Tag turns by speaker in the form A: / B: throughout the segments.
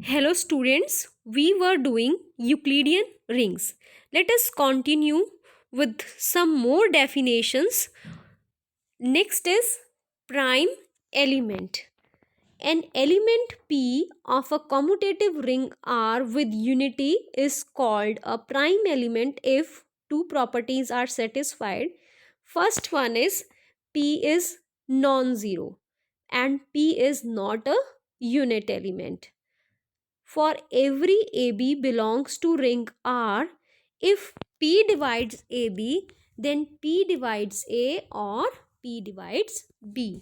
A: Hello students, we were doing Euclidean rings. Let us continue with some more definitions. Next is prime element. An element P of a commutative ring R with unity is called a prime element if two properties are satisfied. First one is P is non-zero and P is not a unit element. For every AB belongs to ring R, if P divides AB, then P divides A or P divides B.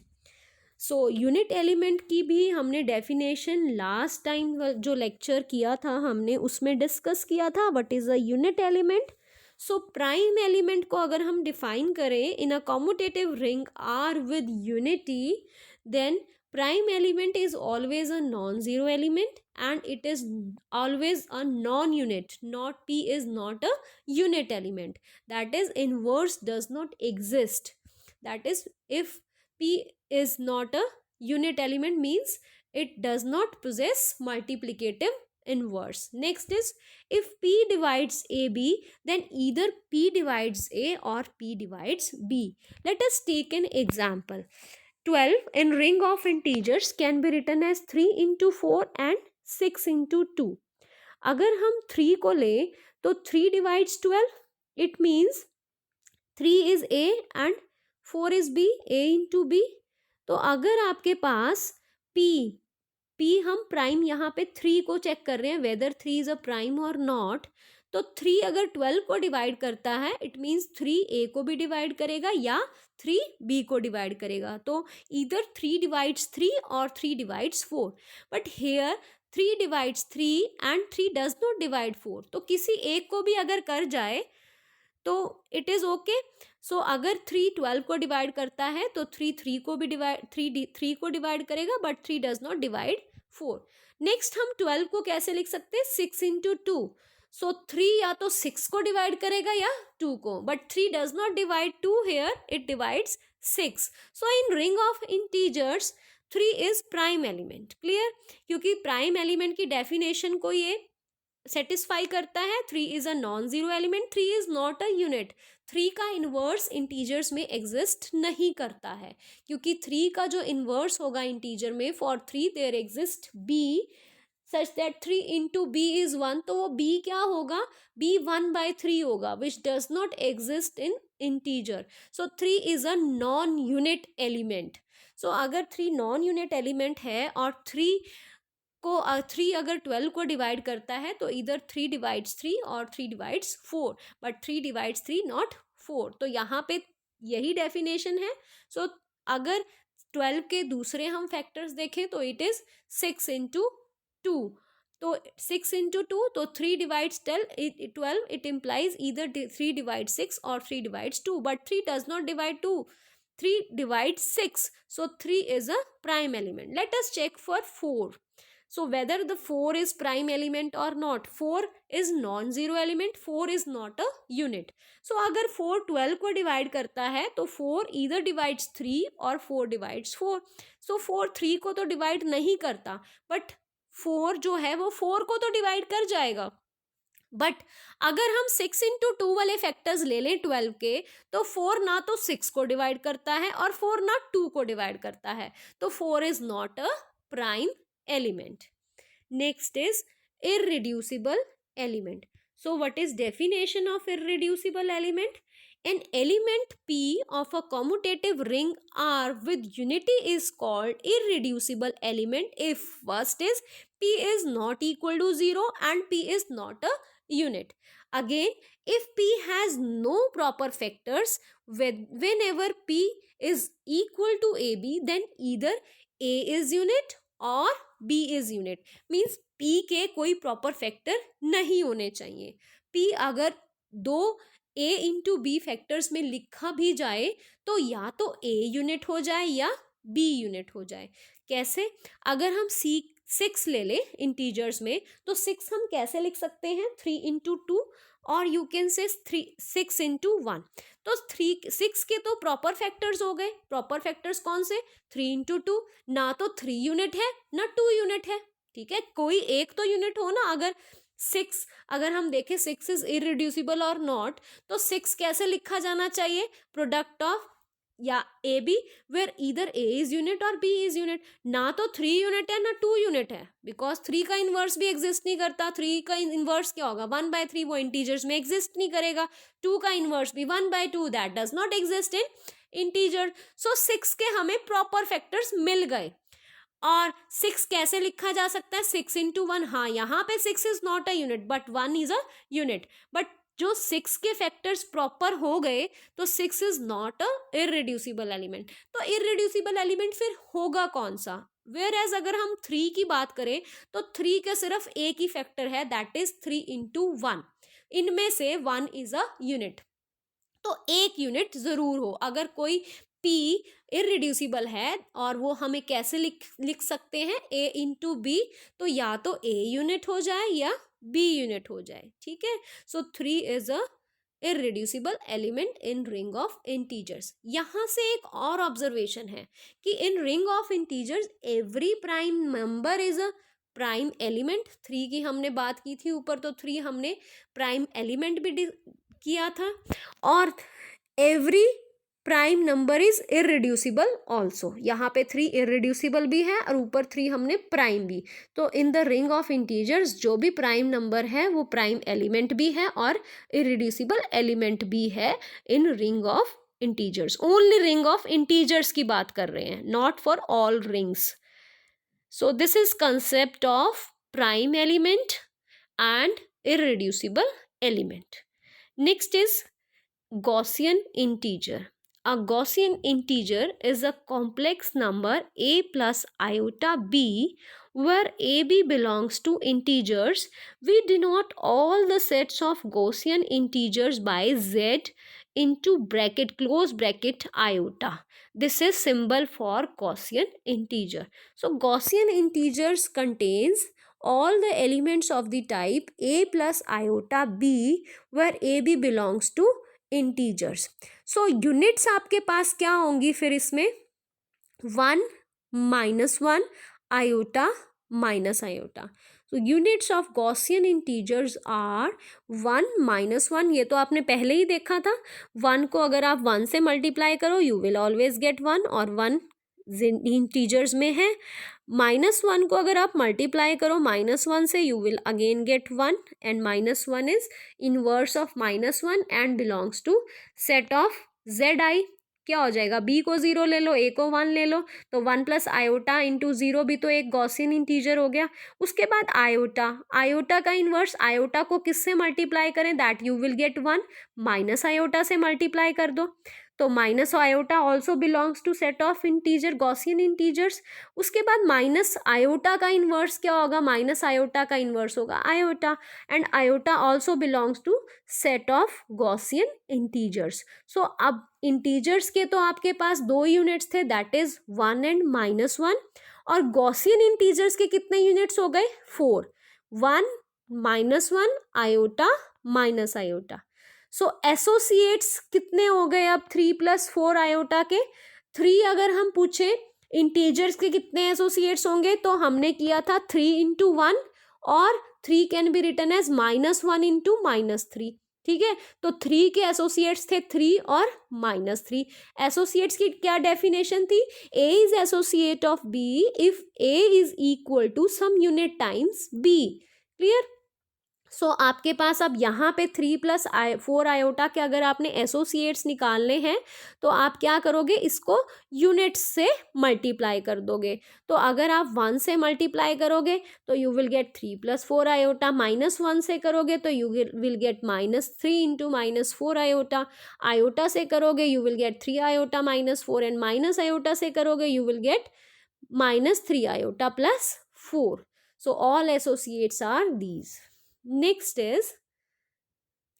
A: So unit element की भी हमने definition last time जो lecture किया था हमने उसमें discuss किया था what is a unit element. So prime element को अगर हम डिफाइन करें इन अ commutative ring are with unity, then prime element is always a non-zero element and it is always a non-unit. Not P is not a unit element, that is inverse does not exist. That is, if P is not a unit element means it does not possess multiplicative inverse. Next is, if P divides AB, then either P divides A or P divides B. Let us take an example. 12 in ring of integers can be written as 3 into 4 and 6 into 2. अगर हम 3 को लें तो 3 divides 12. It means 3 is A and 4 is B, A into B. तो अगर आपके पास P हम prime यहाँ पे 3 को चेक कर रहे हैं वेदर 3 इज अ प्राइम और नॉट, तो 3 अगर 12 को डिवाइड करता है इट मीन्स 3 A को भी डिवाइड करेगा या 3 B को डिवाइड करेगा. तो इधर 3 डिवाइड्स 3 और 3 divides 4. But here 3 divides 3 and 3 does not divide 4. तो किसी एक को भी अगर कर जाए तो इट इज़ ओके. सो अगर 3 12 को डिवाइड करता है तो 3 को भी डिवाइड 3 को डिवाइड करेगा but 3 does not divide 4. Next हम 12 को कैसे लिख सकते हैं 6 इंटू 2. सो 3 या तो 6 को डिवाइड करेगा या 2 को, but 3 does not divide 2 here, it divides 6. So in ring of integers 3 is prime element. Clear? क्योंकि प्राइम एलिमेंट की डेफिनेशन को ये सेटिस्फाई करता है. 3 is a non zero element, 3 is not a unit. 3 का इन्वर्स इंटीजर्स में exist नहीं करता है क्योंकि 3 का जो इन्वर्स होगा इंटीजर में for 3 there exist b such that 3 into B is 1. तो वो b क्या होगा, b 1/3 होगा which does not exist in integer. So 3 is a non unit element. सो अगर 3 नॉन यूनिट एलिमेंट है और 3 अगर 12 को डिवाइड करता है तो इधर 3 डिवाइड्स 3 और 3 डिवाइड्स 4, बट 3 डिवाइड्स 3 नॉट 4. तो यहाँ पे यही डेफिनेशन है. सो अगर 12 के दूसरे हम फैक्टर्स देखें तो इट इज 6 इंटू 2. तो 6 इंटू 2 तो 3 divides 12, it implies either 3 divides 6 और 3 divides 2, but 3 does not divide 2, 3 divides 6. So 3 is a prime element. Let us check for 4. So whether the 4 is prime element or not. 4 is non-zero element, 4 is not a unit. So अगर 4 12 को divide करता है तो 4 either divides 3 और 4 divides 4. So 4 3 को तो divide नहीं करता, बट 4 जो है वो 4 को तो डिवाइड कर जाएगा. बट अगर हम 6 इंटू 2 वाले फैक्टर्स ले लें 12 के, तो 4 ना तो 6 को डिवाइड करता है और 4 ना 2 को डिवाइड करता है. तो 4 is not a prime element. Next is irreducible element. So what is definition of irreducible element? An element P of a commutative ring R with unity is called irreducible element if first is P is not equal to 0 and P is not a unit. Again, if P has no proper factors, whenever P is equal to AB, then either A is unit और B is unit. Means P के कोई proper factor नहीं होने चाहिए. P अगर दो A into B factors में लिखा भी जाए तो या तो A यूनिट हो जाए या B यूनिट हो जाए. कैसे? अगर हम 6 ले लें इंटीजर्स में तो 6 हम कैसे लिख सकते हैं 3 इंटू 2 और यू कैन से 6 इंटू 1. तो 6 के तो प्रॉपर फैक्टर्स हो गए. प्रॉपर फैक्टर्स कौन से? 3 इंटू 2. ना तो 3 यूनिट है ना 2 यूनिट है. ठीक है, कोई एक तो यूनिट हो ना। अगर 6, अगर हम देखें 6 इज इरिड्यूसिबल और नॉट, तो 6 कैसे लिखा जाना चाहिए, प्रोडक्ट ऑफ या A B, where either A is unit और बी इज यूनिट। ना तो 3 यूनिट है ना 2 यूनिट है, बिकॉज 3 का इनवर्स भी एग्जिस्ट नहीं करता। 3 का इनवर्स क्या होगा, 1/3, वो इंटीजर्स में एग्जिस्ट नहीं करेगा। 2 का इनवर्स भी 1/2, that does not exist in integer. सो 6 के हमें प्रॉपर फैक्टर्स मिल गए। और 6 कैसे लिखा जा सकता है, 6 इंटू 1। हाँ, यहाँ पे 6 is not a unit but 1 is a unit. But जो 6 के फैक्टर्स प्रॉपर हो गए तो 6 is not a irreducible element. तो इररिड्यूसिबल एलिमेंट फिर होगा कौन सा, वेयर एज अगर हम 3 की बात करें तो 3 का सिर्फ एक ही फैक्टर है, दैट इज 3 इंटू 1। इनमें से 1 इज अ यूनिट, तो एक यूनिट जरूर हो। अगर कोई P इरिड्यूसिबल है और वो हमें कैसे लिख सकते हैं, A इंटू बी, तो या तो A यूनिट हो जाए या B यूनिट हो जाए। ठीक है, सो 3 is a irreducible element in ring of integers. यहां से एक और ऑब्जर्वेशन है कि इन ring of integers every prime number is a prime element. 3 की हमने बात की थी ऊपर, तो 3 हमने प्राइम एलिमेंट भी किया था। और every prime number is irreducible also, यहाँ पे 3 इरिड्यूसिबल भी है और ऊपर 3 हमने प्राइम भी। तो इन द रिंग ऑफ इंटीजर्स जो भी प्राइम नंबर है वो प्राइम एलिमेंट भी है और इरिड्यूसिबल एलिमेंट भी है इन ring of integers. Only ring of integers की बात कर रहे हैं, not for all rings. So this is concept of prime element and irreducible element. Next is Gaussian integer. A Gaussian integer is a complex number a plus iota b where ab belongs to integers. We denote all the sets of Gaussian integers by z into bracket close bracket iota. This is symbol for Gaussian integer. So Gaussian integers contains all the elements of the type a plus iota b where ab belongs to integers. So units आपके पास क्या होंगी फिर इसमें, 1 -1 iota minus iota. So units of Gaussian integers are 1 -1, ये तो आपने पहले ही देखा था। 1 को अगर आप 1 से मल्टीप्लाई करो you will always get 1, और 1 इंटीजर्स में है। -1 को अगर आप मल्टीप्लाई करो -1 से you will again get 1, and -1 is inverse of -1 and belongs to set of zi। क्या हो जाएगा, b को 0 ले लो, a को 1 ले लो, तो 1 प्लस आयोटा इंटू 0 भी तो एक गॉसियन इंटीजर हो गया। उसके बाद आयोटा, आयोटा का इन्वर्स, आयोटा को किससे मल्टीप्लाई करें, that you will get 1, minus iota से मल्टीप्लाई कर दो, तो minus iota also belongs to set of integer Gaussian integers. उसके बाद माइनस आयोटा का इन्वर्स क्या होगा, माइनस आयोटा का इन्वर्स होगा iota, and iota also belongs to set of Gaussian integers. सो अब इंटीजर्स के तो आपके पास 2 यूनिट्स थे, दैट इज 1 एंड -1, और गॉसियन इंटीजर्स के कितने यूनिट्स हो गए, 4, 1 -1 आयोटा माइनस आयोटा। सो एसोसिएट्स कितने हो गए अब 3 + 4 आयोटा के, 3 अगर हम पूछे इंटीजर्स के कितने एसोसिएट्स होंगे, तो हमने किया था 3 इंटू 1, और 3 can be written as -1 into -3। ठीक है, तो 3 के एसोसिएट्स थे 3 और -3। एसोसिएट्स की क्या डेफिनेशन थी, ए is associate of B if A is equal to some unit times B. Clear. सो आपके पास अब यहाँ पे 3 + 4 आयोटा के अगर आपने एसोसिएट्स निकालने हैं तो आप क्या करोगे, इसको यूनिट्स से मल्टीप्लाई कर दोगे। तो अगर आप 1 से मल्टीप्लाई करोगे तो यू विल गेट 3 + 4 आयोटा, -1 से करोगे तो you will get -3 into -4 iota, iota से करोगे you will get 3 iota -4, and minus iota से करोगे you will get -3 iota +4. So all associates are these. Next is,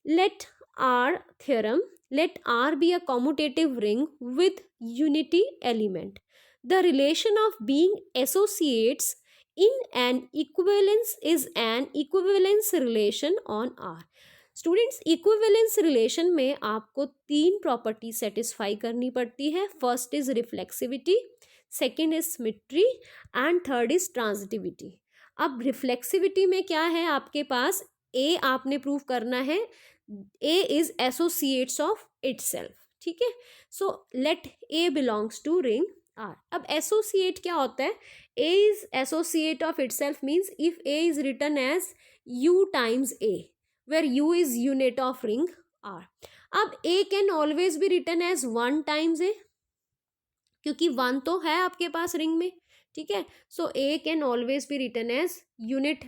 A: let R theorem, let R be a commutative ring with unity element. The relation of being associates in an equivalence is an equivalence relation on R. Students, equivalence relation में आपको 3 property satisfy करनी पड़ती है। First is reflexivity, second is symmetry, and third is transitivity. अब reflexivity में क्या है आपके पास, ए आपने प्रूव करना है, ए इज एसोसिएट्स ऑफ इटसेल्फ, ठीक है। So late A belongs to ring are. अब एसोसिएट क्या होता है, ए is associate of itself means if A is written as you times A where you is unit of ring are. अब ए can always be written as one times ए, क्योंकि one तो है आपके पास ring में, ठीक है। सो ए can always be written as unit,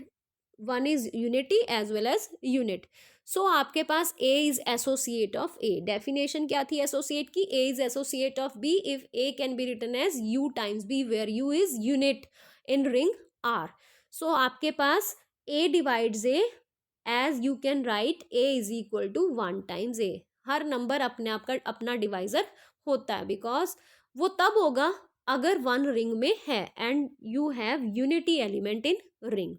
A: one is unity as well as unit. सो आपके पास ए is associate of A. Definition क्या थी एसोसिएट की, ए is associate of B if A can be written as you times B where you is unit in ring are. सो आपके पास ए divides A as you can write A is equal to one times A. Her number अपने आप का अपना divisor होता है, because वो तब होगा अगर वन रिंग में है and you have unity element in ring.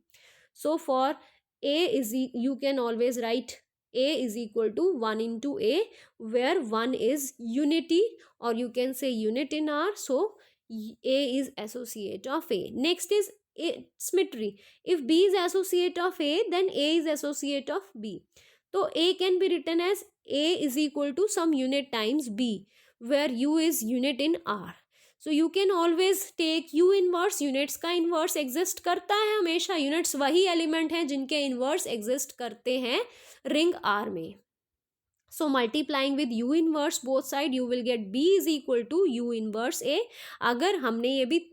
A: So for a is you can always write a is equal to 1 into a where 1 is unity or you can say unit in R. So a is associate of a. Next is a symmetry. If b is associate of a then a is associate of b. So a can be written as a is equal to some unit times b where u is unit in R. So you can always take you inverse, units का inverse exist करता है हमेशा, units वही element हैं जिनके inverse exist करते हैं ring are में। सो multiplying with you inverse both side you will get B is equal to you inverse ए। अगर हमने ये भी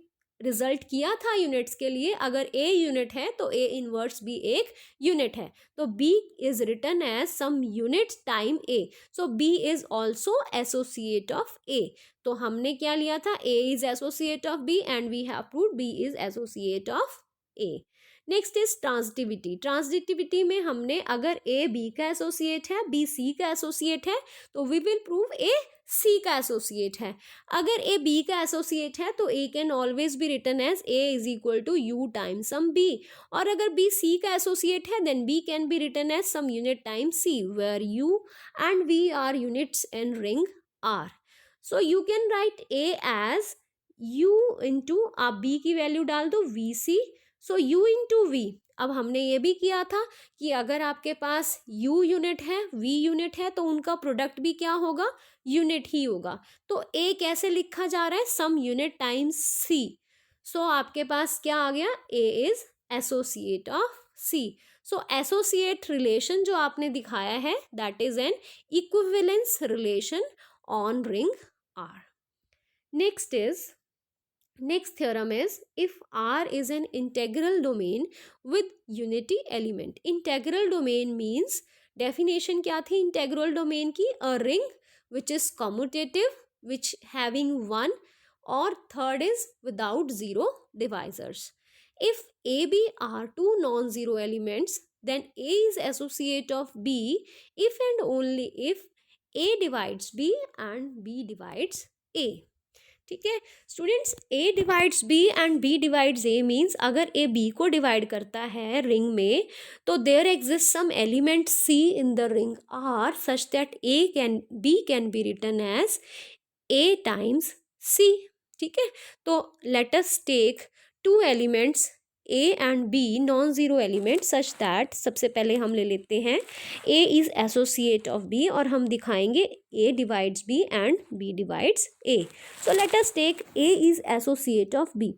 A: रिजल्ट किया था यूनिट्स के लिए, अगर ए यूनिट है तो ए इनवर्स भी एक यूनिट है, तो B is written as some unit time A. So B is also associate of ए। तो हमने क्या लिया था, ए is associate of B and we have proved B is associate of A. Next is transitivity. Transitivity में हमने अगर A B का associate है, बी सी का एसोसिएट है, तो वी विल प्रूव ए सी का एसोसिएट है। अगर ए बी का एसोसिएट है तो ए can always be written as A is equal to you times some B, और अगर बी सी का एसोसिएट है then B can be written as some unit times C where you and we are units in ring are. So you can write A as you into, आप B की value डाल दो we C, so u into we. अब हमने ये भी किया था कि अगर आपके पास u यूनिट है v यूनिट है तो उनका प्रोडक्ट भी क्या होगा, यूनिट ही होगा। तो a कैसे लिखा जा रहा है, सम यूनिट टाइम्स c। सो आपके पास क्या आ गया, a is associate of c। So associate relation जो आपने दिखाया है that is an equivalence relation on ring R. Next theorem is if R is an integral domain with unity element. Integral domain means definition क्या थी integral domain की, a ring which is commutative, which having one, or third is without zero divisors. If A, B are two non-zero elements, then A is associate of B if and only if A divides B and B divides A. ठीक है students, A divides B and B divides A means अगर A B को divide करता है ring में तो there exist some element C in the ring R such that B can be written as A times C. ठीक है, तो let us take two elements A and B non zero element such that, सबसे पहले हम ले लेते हैं A is associate of B और हम दिखाएंगे A divides B and B divides A. So let us take A is associate of B.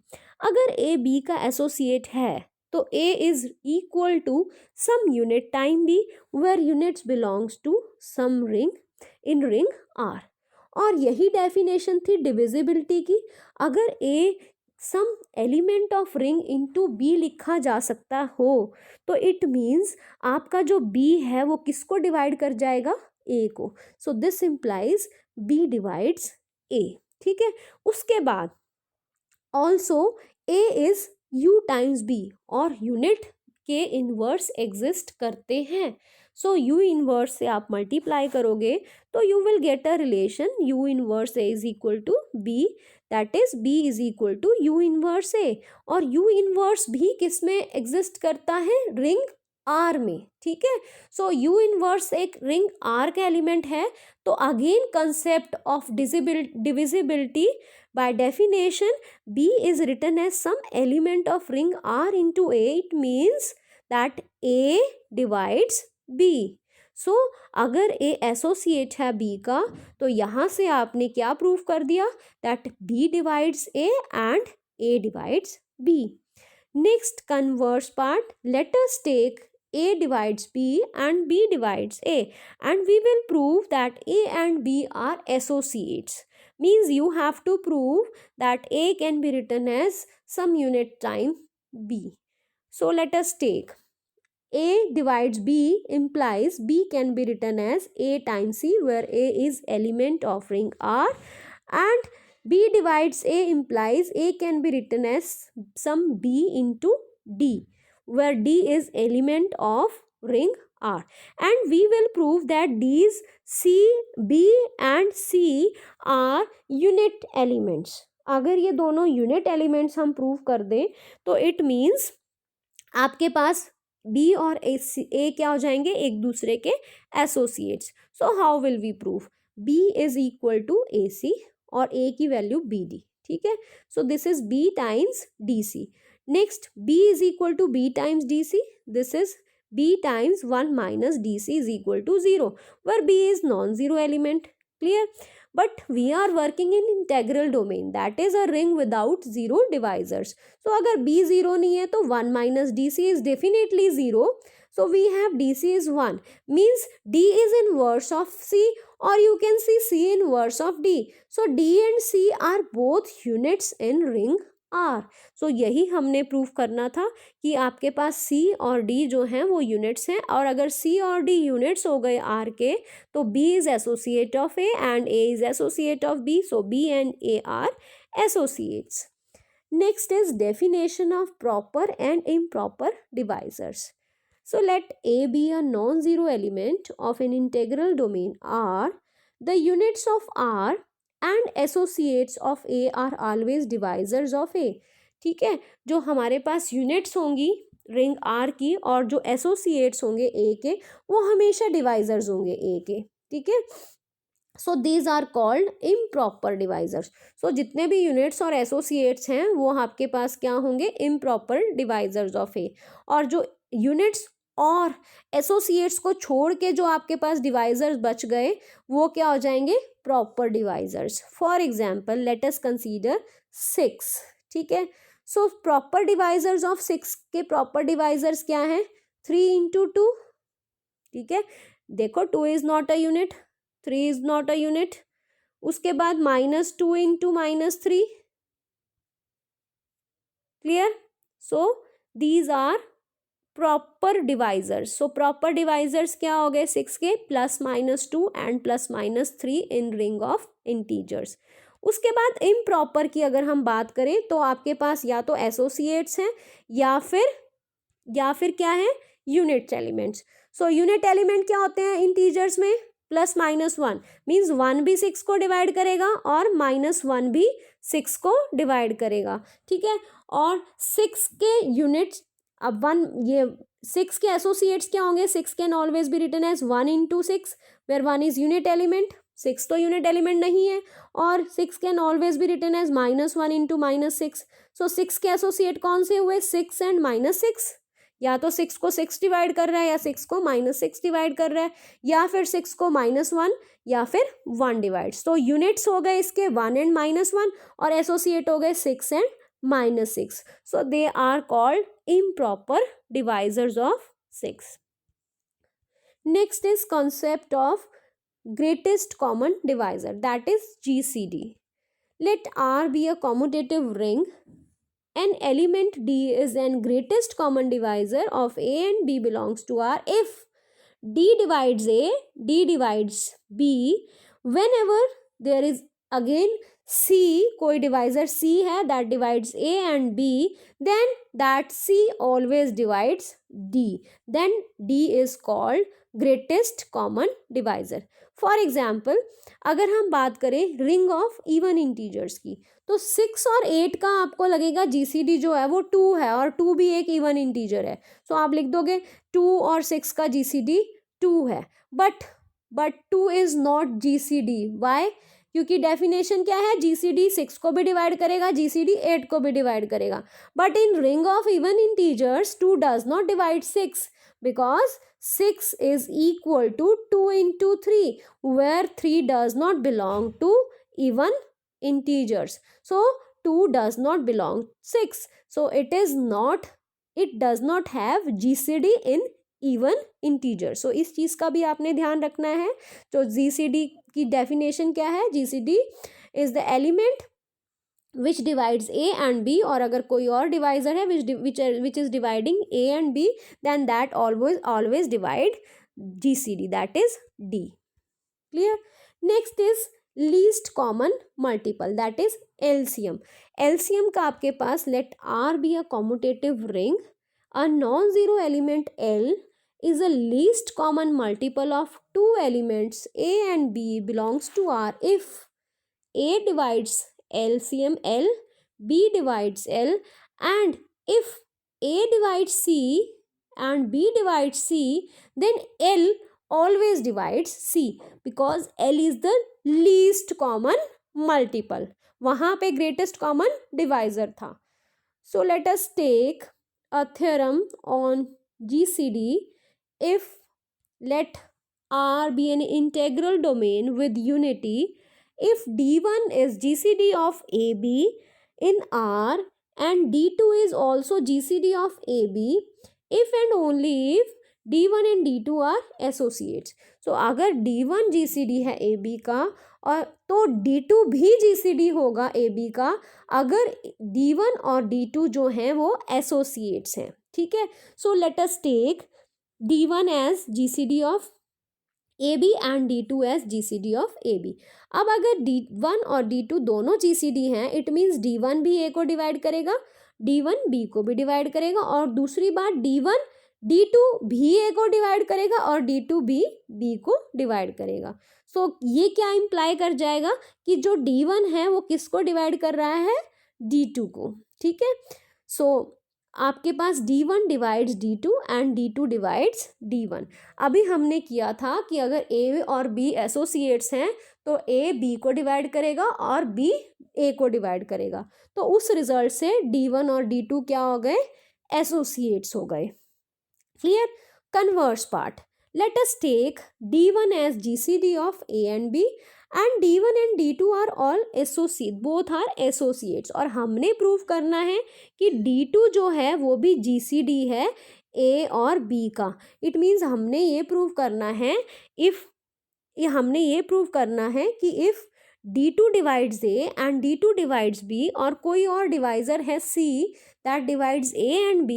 A: अगर ए बी का एसोसिएट है तो A is equal to some unit time B where units belongs to some ring in ring are. और यही definition थी divisibility की। अगर ए सम element of ring into B लिखा जा सकता हो तो इट मीन्स आपका जो बी है वो किसको डिवाइड कर जाएगा, ए को। So this implies B divides ए। ठीक है, उसके बाद also a is you times B और यूनिट के इनवर्स एग्जिस्ट करते हैं। सो यू इनवर्स से आप मल्टीप्लाई करोगे तो you will get a relation you inverse A is equal to be, that is B is equal to you inverse ए। और you inverse भी किस में एग्जिस्ट करता है, रिंग आर में, ठीक है। सो यू इनवर्स एक रिंग आर का एलिमेंट है, तो again concept of divisibility, by definition b is written as some element of ring r into a. It means that a divides b. so अगर a associate है b का, तो यहाँ से आपने क्या प्रूव कर दिया, that b divides a and a divides b. Next converse part, let us take a divides b and b divides a, and we will prove that a and b are associates. Means you have to prove that a can be written as some unit time b. So let us take a divides b implies b can be written as a times c, where a is element of ring r, and b divides a implies a can be written as some b into d, where d is element of ring r. And we will prove that these c, b and c are unit elements. अगर ये दोनों unit elements हम prove कर दें, तो it means आपके पास b और a क्या हो जाएंगे, एक दूसरे के associates. So how will we prove, b is equal to ए सी और a की वैल्यू बी डी, ठीक है. So this is b times D C. Next b is equal to b times D C. This is b times 1 minus dc is equal to 0, where b is non-zero element. Clear? But we are working in integral domain, that is a ring without zero divisors. So अगर b 0 नहीं है, तो 1 minus dc is definitely 0. So we have dc is 1, means d is inverse of c, or you can see c inverse of d. So d and c are both units in ring R. सो यही हमने prove करना था कि आपके पास C और D जो हैं वो यूनिट्स हैं, और अगर C और D यूनिट्स हो गए R के, तो B is associate of A and A is associate of B. So B and A are associates. Next is definition of proper and improper divisors. So let A be a non-zero element of an integral domain R. The units of R and associates of A are always divisors of A. ठीक है, जो हमारे पास units होंगी ring R की और जो associates होंगे A के, वो हमेशा डिवाइजर्स होंगे A के, ठीक है. सो these are called improper divisors. सो जितने भी यूनिट्स और एसोसिएट्स हैं वो आपके पास क्या होंगे, इम्प्रॉपर डिवाइजर्स ऑफ ए. और जो यूनिट्स और एसोसिएट्स को छोड़ के जो आपके पास डिवाइजर्स बच गए, वो क्या हो जाएंगे, proper divisors. For example let us consider 6. ठीक है, सो प्रॉपर डिवाइजर्स ऑफ 6 के प्रॉपर डिवाइजर्स क्या है, 3 इंटू 2. ठीक है, देखो 2 is not a unit, 3 is not a unit. उसके बाद -2 into -3. Clear? So these are proper divisors. So proper divisors क्या हो गए, 6 के +-2 and +-3 in ring of integers. उसके बाद इम्प्रॉपर की अगर हम बात करें, तो आपके पास या तो एसोसिएट्स हैं या फिर क्या है, unit elements. So unit element क्या होते हैं इंटीजर्स में, +-1 मीन्स 1 भी 6 को डिवाइड करेगा और -1 भी 6 को डिवाइड करेगा. ठीक है, और 6 के यूनिट्स, अब 1 ये 6 के एसोसिएट्स क्या होंगे, 6 can always be written as 1 into 6, where 1 is unit element. 6 तो यूनिट एलिमेंट नहीं है, और 6 can always be written as -1 into -6. So 6 के एसोसिएट कौन से हुए, 6 एंड -6. या तो 6 को 6 डिवाइड कर रहा है, या 6 को -6 डिवाइड कर रहा है, या फिर 6 को -1 या फिर 1 डिवाइड. तो यूनिट्स हो गए इसके 1 एंड -1, और एसोसिएट हो गए 6 and -6. So they are called improper divisors of 6. Next is concept of greatest common divisor, that is GCD. Let R be a commutative ring. An element D is an greatest common divisor of A and B belongs to R if D divides A, D divides B, whenever there is again C कोई divisor C है that divides A and B, then that C always divides D, then D is called greatest common divisor. For example, अगर हम बात करें ring of even integers की, तो 6 और 8 का आपको लगेगा GCD जो है वो 2 है, और 2 भी एक इवन इंटीजर है, सो आप लिख दोगे 2 और 6 का GCD 2 है, but 2 is not GCD. Why? क्योंकि डेफिनेशन क्या है, GCD 6 को भी डिवाइड करेगा, GCD 8 को भी डिवाइड करेगा, but in ring of even integers 2 does not divide 6 because 6 is equal to 2 into 3, where 3 does not belong to even integers, so 2 does not belong 6, so it does not have GCD in even integer. So इस चीज़ का भी आपने ध्यान रखना है. तो GCD की डेफिनेशन क्या है, GCD is the element which divides A and B, और अगर कोई और डिवाइजर है which is dividing A and B, then that always divide GCD, that is D. Clear? Next is least common multiple, that is LCM. LCM का आपके पास let R be a commutative ring, a non-zero element L is the least common multiple of two elements A and B belongs to R if A divides LCM L, B divides L, and if A divides C and B divides C, then L always divides C because L is the least common multiple. वहाँ पे greatest common divisor था. So let us take a theorem on GCD. If let R be an integral domain with unity, if D1 is GCD of AB in R and D2 is also GCD of AB, if and only if D1 and D2 are associates. So अगर D1 GCD है AB का, और तो D2 भी GCD होगा AB का अगर D1 और D2 जो हैं वो एसोसिएट्स हैं. ठीक है, so let us take D1 as GCD of AB and D2 as GCD of AB. अब अगर D1 और D2 दोनों GCD हैं, इट मीन्स D1 भी A को डिवाइड करेगा, D1 B को भी डिवाइड करेगा, और दूसरी बात D1 D2 भी A को डिवाइड करेगा और D2 भी B को डिवाइड करेगा. सो ये क्या इम्प्लाई कर जाएगा कि जो D1 है वो किसको डिवाइड कर रहा है, D2 को. ठीक है, सो आपके पास D1 divides D2 and D2 divides D1. अभी हमने किया था कि अगर A और B एसोसिएट्स हैं तो A B को डिवाइड करेगा और B A को डिवाइड करेगा, तो उस रिजल्ट से D1 और D2 क्या हो गए, एसोसिएट्स हो गए. Clear? Converse part. Let us take D1 as GCD of A and B and D1 and D2 are all associate, both are associates. और हमने प्रूव करना है कि D2 जो है वो भी GCD है A और B का. It means हमने ये प्रूव करना है कि if D2 divides A and D2 divides B, और कोई और डिवाइजर है C that divides A and B,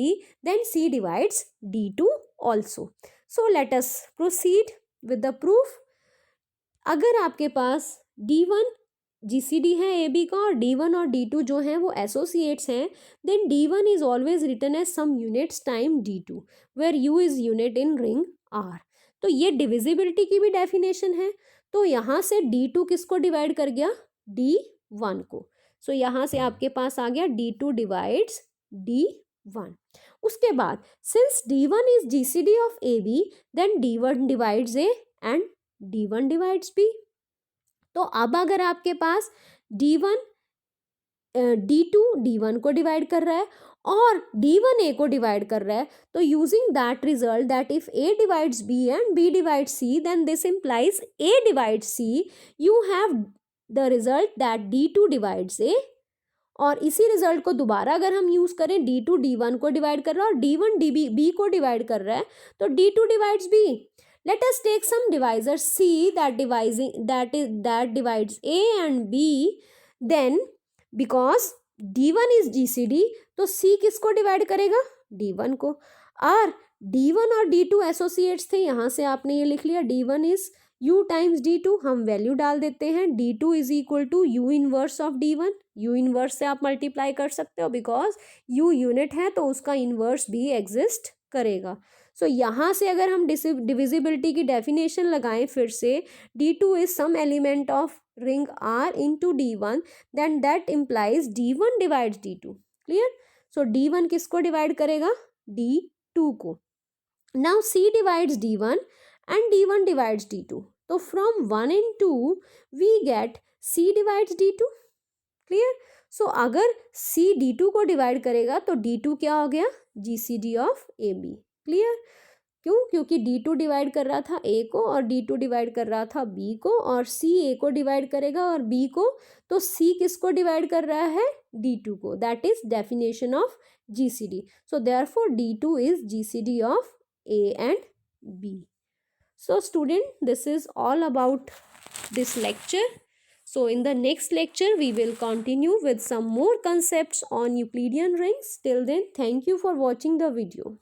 A: then C divides D2 also. So let us proceed with the proof. अगर आपके पास D1 GCD है AB का और D1 और D2 जो हैं वो एसोसिएट्स हैं, then D1 is always written as some units time D2 where U is unit in ring R. तो ये डिविजिबिलिटी की भी डेफिनेशन है. तो यहाँ से D2 किसको डिवाइड कर गया, D1 को. सो यहाँ से आपके पास आ गया D2 डिवाइड्स D1. उसके बाद since D1 is GCD of AB, then D1 divides A and D1 divides B. तो अब अगर आपके पास D2 D1 को डिवाइड कर रहा है और D1 A को डिवाइड कर रहा है, तो using that result that if A divides B and B divides C, then this implies A divides C, you have the result that D2 divides A. और इसी रिजल्ट को दोबारा अगर हम यूज करें, D2 D1 को डिवाइड कर रहा है और D1 B को डिवाइड कर रहा है, तो D2 divides B. Let us take some divisor C that divides A and B. Then because D1 is GCD, तो C किसको डिवाइड करेगा, D1 को. और D1 और D2 एसोसिएट्स थे, यहाँ से आपने ये लिख लिया D1 is u times d2, हम वैल्यू डाल देते हैं, d2 is equal to u inverse of d1। u inverse से आप मल्टीप्लाई कर सकते हो बिकॉज u यूनिट है तो उसका इनवर्स भी एग्जिस्ट करेगा। सो यहाँ से अगर हम डिविजिबिलिटी की डेफिनेशन लगाएं फिर से, d2 is some element of ring r into d1, then that implies d1 divides d2। Clear? So d1 किसको डिवाइड करेगा? d2 को। Now c divides d1 and d1 divides d2, तो from 1 and 2 we get c divides d2। Clear? So अगर c d2 को divide करेगा तो d2 क्या हो गया? gcd of ab। क्लियर? क्यों? क्योंकि d2 डिवाइड कर रहा था a को और d2 डिवाइड कर रहा था b को, और c a को डिवाइड करेगा और b को, तो c किसको डिवाइड कर रहा है? d2 को। That is definition of gcd। So therefore d2 is gcd of a and b। So student, this is all about this lecture. So in the next lecture, we will continue with some more concepts on Euclidean rings. Till then, thank you for watching the video.